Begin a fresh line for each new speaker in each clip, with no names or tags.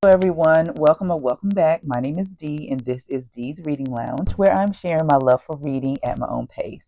everyone, welcome or welcome back. My name is Dee and this is Dee's Reading Lounge, where I'm sharing my love for reading at my own pace.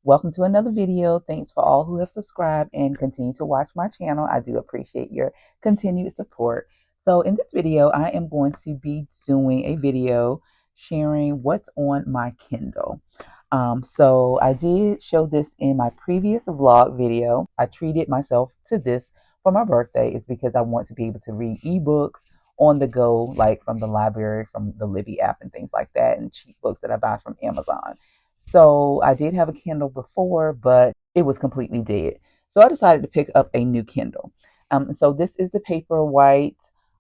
Welcome to another video. Thanks for all who have subscribed and continue to watch my channel. I do appreciate your continued support. So in this video, I am going to be doing a video sharing what's on my Kindle. So I did show this in my previous vlog video. I treated myself to this for my birthday. It's because I want to be able to read ebooks on the go, like from the library, from the Libby app and things like that, and cheap books that I buy from Amazon. So I did have a Kindle before, but it was completely dead. So I decided to pick up a new Kindle. So this is the Paperwhite.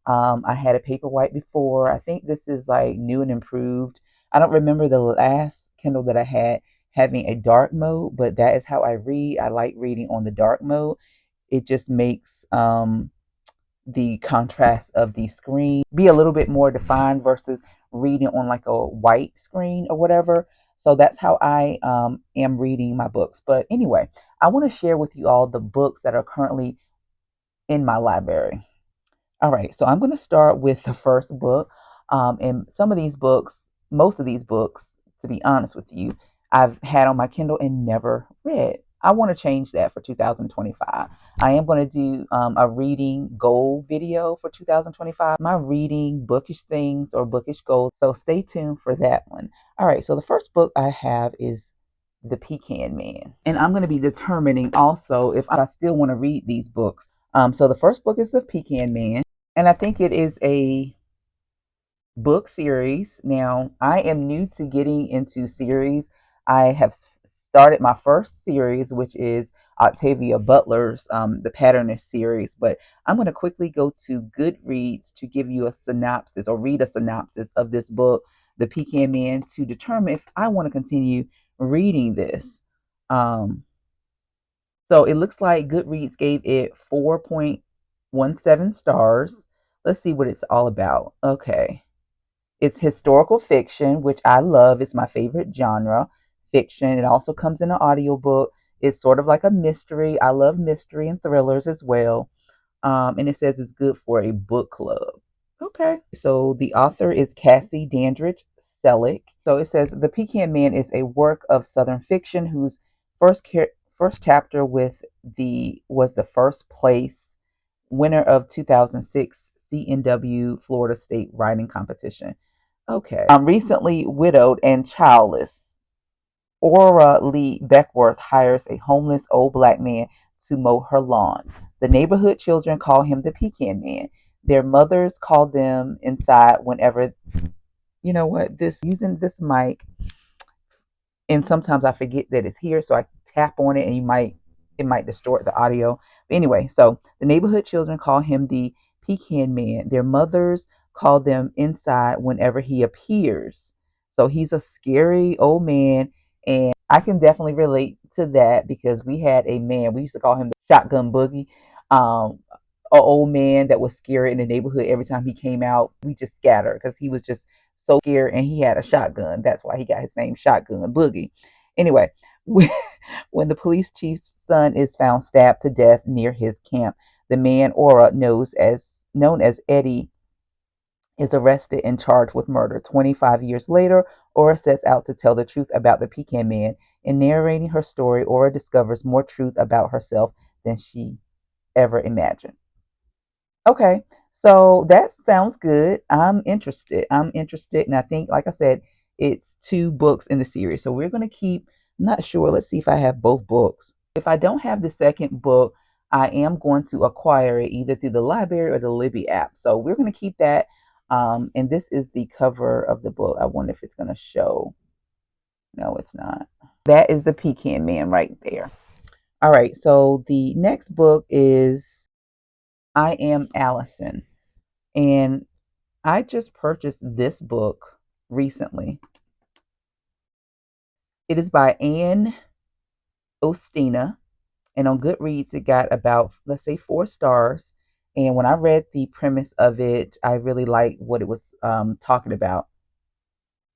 I had a Paperwhite before. I think this is like new and improved. I don't remember the last Kindle that I had having a dark mode, but that is how I read. I like reading on the dark mode. It just makes the contrast of the screen be a little bit more defined versus reading on like a white screen or whatever. So that's how I am reading my books. But anyway, I want to share with you all the books that are currently in my library. All right, so I'm going to start with the first book. And some of these books, most of these books, to be honest with you, I've had on my Kindle and never read. I want to change that for 2025. I am going to do a reading goal video for 2025. My reading bookish things or bookish goals. So stay tuned for that one. All right, so the first book I have is The Pecan Man. And I'm going to be determining also if I still want to read these books. So the first book is The Pecan Man. And I think it is a book series. Now, I am new to getting into series. I have started my first series, which is Octavia Butler's The Patternist series. But I'm going to quickly go to Goodreads to give you a synopsis or read a synopsis of this book, The Pecan Man, to determine if I want to continue reading this. So it looks like Goodreads gave it 4.17 stars. Let's see what it's all about. Okay. It's historical fiction, which I love. It's my favorite genre, fiction. It also comes in an audiobook. It's sort of like a mystery. I love mystery and thrillers as well. And it says it's good for a book club. Okay. So the author is Cassie Dandridge Selleck. So it says The Pecan Man is a work of Southern fiction whose first first chapter was the first place winner of 2006 CNW Florida State Writing Competition. Okay. Recently widowed and childless, Aura Lee Beckworth hires a homeless old black man to mow her lawn. The neighborhood children call him the Pecan Man. Their mothers call them inside whenever, you know what, this using this mic, and sometimes I forget that it's here, so I tap on it and it might distort the audio. But anyway, so the neighborhood children call him the Pecan Man. Their mothers call them inside whenever he appears. So he's a scary old man, and I can definitely relate to that because we had a man, we used to call him the Shotgun Boogie. An old man that was scary in the neighborhood. Every time he came out, we just scattered because he was just so scared, and he had a shotgun. That's why he got his name, Shotgun Boogie. Anyway, when the police chief's son is found stabbed to death near his camp, the man Aura known as Eddie is arrested and charged with murder. 25 years later, Aura sets out to tell the truth about the Pecan Man. In narrating her story, Aura discovers more truth about herself than she ever imagined. Okay, so that sounds good. I'm interested. I'm interested. And I think, like I said, it's two books in the series. So we're going to keep, I'm not sure. Let's see if I have both books. If I don't have the second book, I am going to acquire it either through the library or the Libby app. So we're going to keep that. And this is the cover of the book. I wonder if it's going to show. No, it's not. That is the Pecan Man right there. All right, so the next book is I Am Allison. And I just purchased this book recently. It is by Anne Ostina, and on Goodreads it got about, let's say, 4 stars. And when I read the premise of it, I really liked what it was talking about.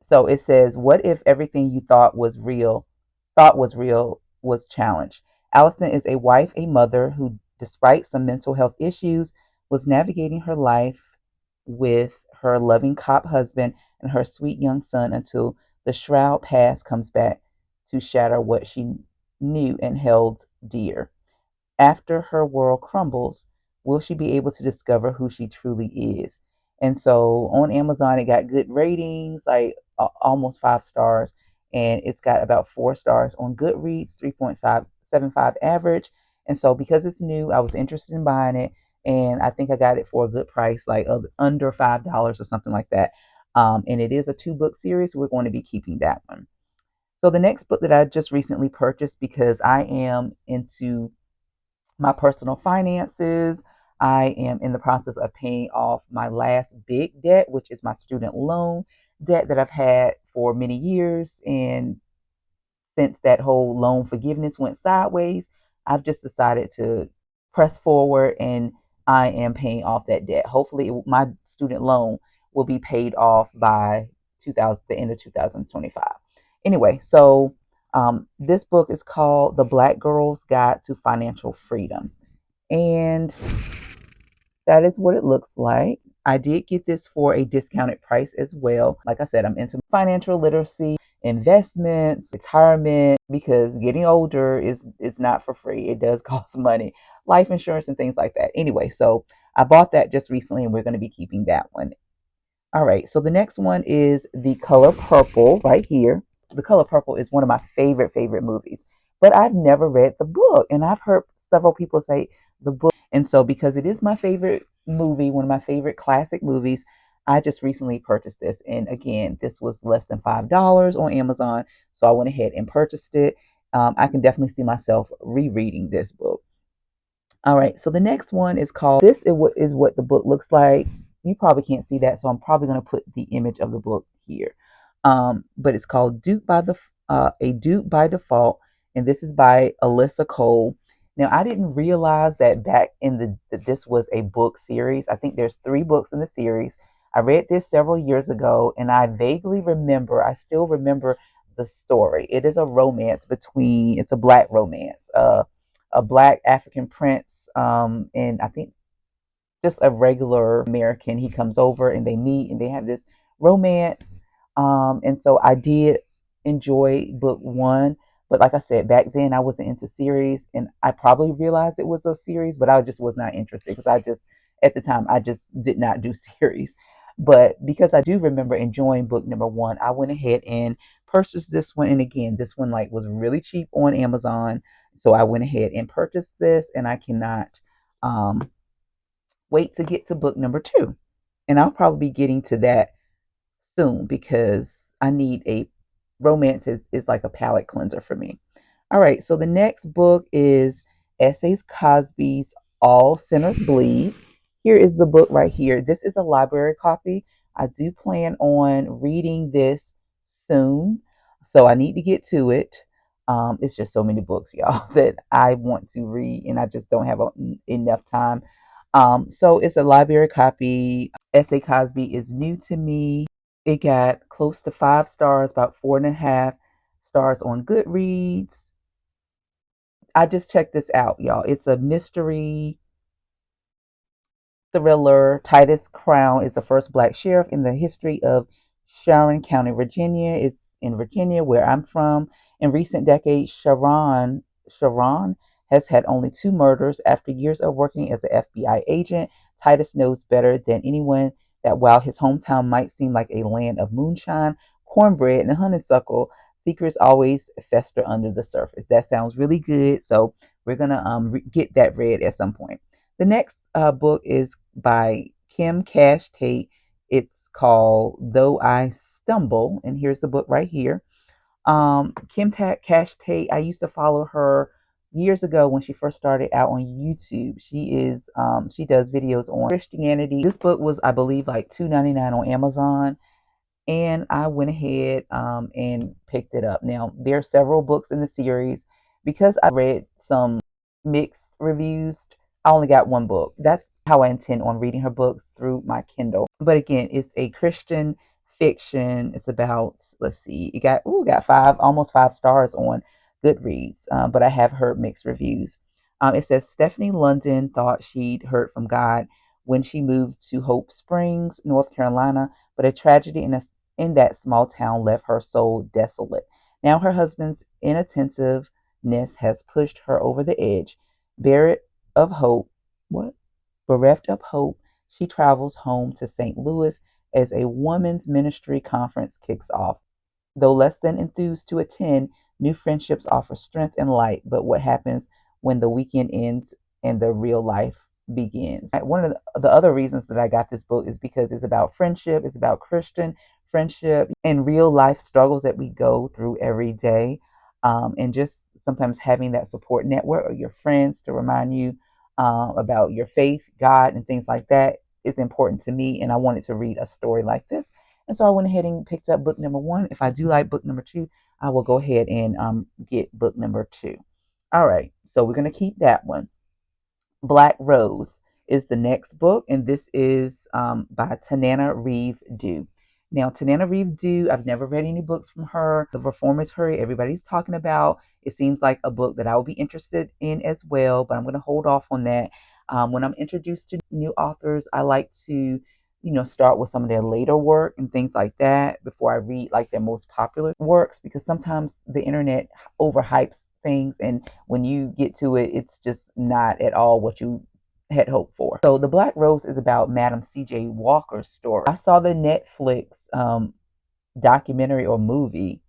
So it says, "What if everything you thought was real, was challenged?" Allison is a wife, a mother who, despite some mental health issues, was navigating her life with her loving cop husband and her sweet young son until the shroud past comes back to shatter what she knew and held dear. After her world crumbles, will she be able to discover who she truly is? And so on Amazon, it got good ratings, like almost 5 stars, and it's got about 4 stars on Goodreads, 3.75 average. And so because it's new, I was interested in buying it, and I think I got it for a good price, like under $5 or something like that. And it is a 2 book series. We're going to be keeping that one. So the next book that I just recently purchased because I am into my personal finances. I am in the process of paying off my last big debt, which is my student loan debt that I've had for many years. And since that whole loan forgiveness went sideways, I've just decided to press forward and I am paying off that debt. Hopefully, my student loan will be paid off by the end of 2025. Anyway, so this book is called The Black Girl's Guide to Financial Freedom. And that is what it looks like. I did get this for a discounted price as well. Like I said, I'm into financial literacy, investments, retirement, because getting older is not for free. It does cost money, life insurance and things like that. Anyway, so I bought that just recently and we're going to be keeping that one. All right, so the next one is The Color Purple right here. The Color Purple is one of my favorite movies, but I've never read the book, and I've heard several people say the book. And so, because it is my favorite movie, one of my favorite classic movies, I just recently purchased this. And again, this was less than $5 on Amazon, so I went ahead and purchased it. I can definitely see myself rereading this book. All right, so the next one is called This is what the book looks like. You probably can't see that, so I'm probably going to put the image of the book here. But it's called A Duke by Default, and this is by Alyssa Cole. Now, I didn't realize that back in that this was a book series. I think there's 3 books in the series. I read this several years ago, and I still remember the story. It is a romance it's a black romance. A black African prince, and I think just a regular American. He comes over and they meet and they have this romance. And so I did enjoy book 1, but like I said, back then I wasn't into series, and I probably realized it was a series, but I just was not interested because at the time I just did not do series. But because I do remember enjoying book number 1, I went ahead and purchased this one. And again, this one like was really cheap on Amazon. So I went ahead and purchased this, and I cannot um, wait to get to book number 2. And I'll probably be getting to that soon because I need a romance is like a palate cleanser for me. All right, so the next book is Essays Cosby's All Sinners Bleed. Here is the book right here. This is a library copy. I do plan on reading this soon, so I need to get to it. It's just so many books, y'all, that I want to read, and I just don't have enough time. So it's a library copy. Essay Cosby is new to me. It got close to 5 stars, about 4.5 stars on Goodreads. I just checked this out, y'all. It's a mystery thriller. Titus Crown is the first black sheriff in the history of Sharon County, Virginia. It's in Virginia, where I'm from. In recent decades, Sharon has had only 2 murders. After years of working as an FBI agent, Titus knows better than anyone that while his hometown might seem like a land of moonshine, cornbread, and honeysuckle, secrets always fester under the surface. That sounds really good. So we're gonna get that read at some point. The next book is by Kim Cash Tate. It's called Though I Stumble, and here's the book right here. Cash Tate, I used to follow her years ago when she first started out on YouTube. She does videos on Christianity. This book was, I believe, like $2.99 on Amazon, and I went ahead and picked it up. Now, there are several books in the series. Because I read some mixed reviews, I only got 1 book. That's how I intend on reading her books, through my Kindle. But again, it's a Christian fiction. It's about, let's see, it got almost 5 stars on Goodreads, but I have heard mixed reviews. It says Stephanie London thought she'd heard from God when she moved to Hope Springs, North Carolina, but a tragedy in that small town left her soul desolate. Now her husband's inattentiveness has pushed her over the edge. Bereft of hope, what? Bereft of hope, she travels home to St. Louis as a women's ministry conference kicks off. Though less than enthused to attend, new friendships offer strength and light. But what happens when the weekend ends and the real life begins? One of the other reasons that I got this book is because it's about friendship, it's about Christian friendship and real life struggles that we go through every day. And just sometimes having that support network or your friends to remind you about your faith, God, and things like that is important to me. And I wanted to read a story like this. And so I went ahead and picked up book number one. If I do like book number two, I will go ahead and get book number two. All right, so we're going to keep that one. Black Rose is the next book, and this is by Tanana Reeve Dew. Now, Tanana Reeve Dew, I've never read any books from her. The Reformatory, everybody's talking about. It seems like a book that I will be interested in as well, but I'm going to hold off on that. When I'm introduced to new authors, I like to, start with some of their later work and things like that before I read like their most popular works, because sometimes the internet overhypes things, and when you get to it, it's just not at all what you had hoped for. So the Black Rose is about Madam C.J. Walker's story. I saw the Netflix documentary or movie.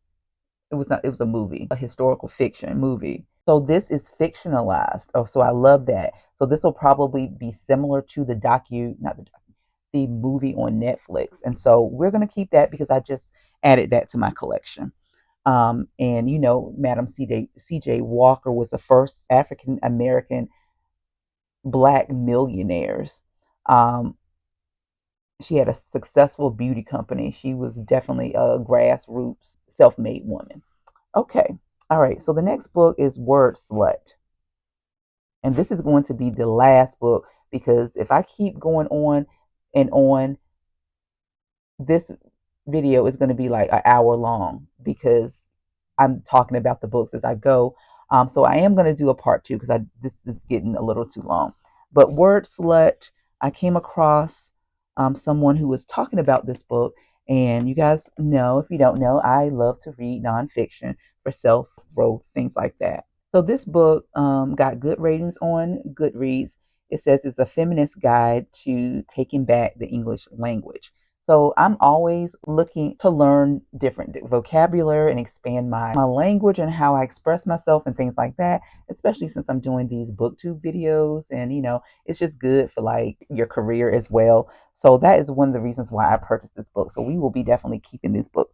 It was a movie, a historical fiction movie. So this is fictionalized. Oh, so I love that. So this will probably be similar to not the movie on Netflix. And so we're gonna keep that because I just added that to my collection. And Madam C.J. Walker was the first African American black millionaires. Um, she had a successful beauty company. She was definitely a grassroots self-made woman. Okay. All right. So the next book is Word Slut. And this is going to be the last book because if I keep going on and on, this video is going to be like an hour long because I'm talking about the books as I go. So I am going to do a part two because this is getting a little too long. But Word Slut, I came across someone who was talking about this book. And you guys know, if you don't know, I love to read nonfiction for self growth, things like that. So this book got good ratings on Goodreads. It says it's a feminist guide to taking back the English language. So I'm always looking to learn different vocabulary and expand my language and how I express myself and things like that, especially since I'm doing these booktube videos and it's just good for like your career as well. So that is one of the reasons why I purchased this book. So we will be definitely keeping this book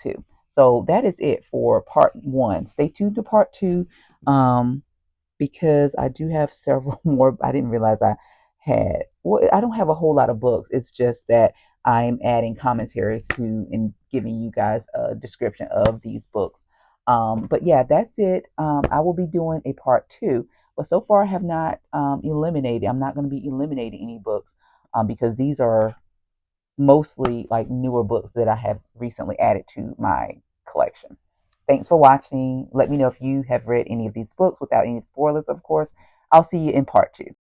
too. So that is it for part one. Stay tuned to part two. Because I do have several more. I didn't realize I had. Well, I don't have a whole lot of books. It's just that I'm adding commentary to and giving you guys a description of these books. But yeah, that's it. I will be doing a part two. But so far, I have not eliminated. I'm not going to be eliminating any books because these are mostly like newer books that I have recently added to my collection. Thanks for watching. Let me know if you have read any of these books without any spoilers, of course. I'll see you in part two.